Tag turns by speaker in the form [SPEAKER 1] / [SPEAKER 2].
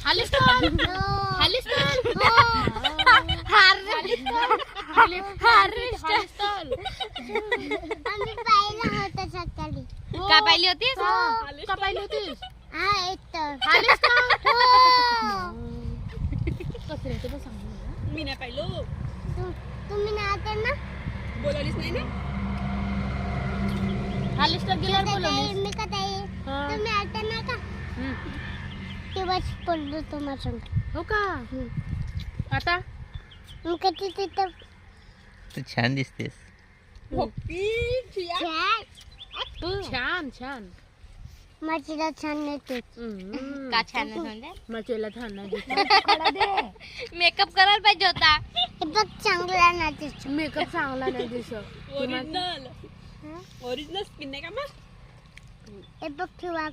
[SPEAKER 1] Harvester
[SPEAKER 2] आम्ही पाहिलं होतं सकाळी.
[SPEAKER 3] का पाहिली होतीस?
[SPEAKER 1] का पाहिली होतीस?
[SPEAKER 2] हा येतं.
[SPEAKER 1] कसं रे तुला सांगू ना.
[SPEAKER 4] मी नाही पाहिलो.
[SPEAKER 2] तुम्ही ना आता ना
[SPEAKER 4] बोलवलीच नाही ना.
[SPEAKER 1] हार्वेस्टर गेल्यावर बोलवलीस.
[SPEAKER 2] मी का ताई
[SPEAKER 1] हा.
[SPEAKER 2] तुम्ही आता ना का तेव्हाच पडलो तुम्हाला सांगतो.
[SPEAKER 1] हो का आता
[SPEAKER 2] मग कधी तिथं
[SPEAKER 5] तू छान दिसतेस.
[SPEAKER 4] भक्ती चिया.
[SPEAKER 1] छान छान
[SPEAKER 2] माझीला छान येते.
[SPEAKER 3] का छान आहे म्हणजे?
[SPEAKER 1] मचेला छान नाही दिसत.
[SPEAKER 3] मेकअप करायला पाहिजे होता.
[SPEAKER 2] हे बघ चांगला ना दिसतो.
[SPEAKER 1] मेकअप चांगला नाही दिसत.
[SPEAKER 4] ओरिजिनल स्किन नाही का मग?
[SPEAKER 2] हे बघ किंवा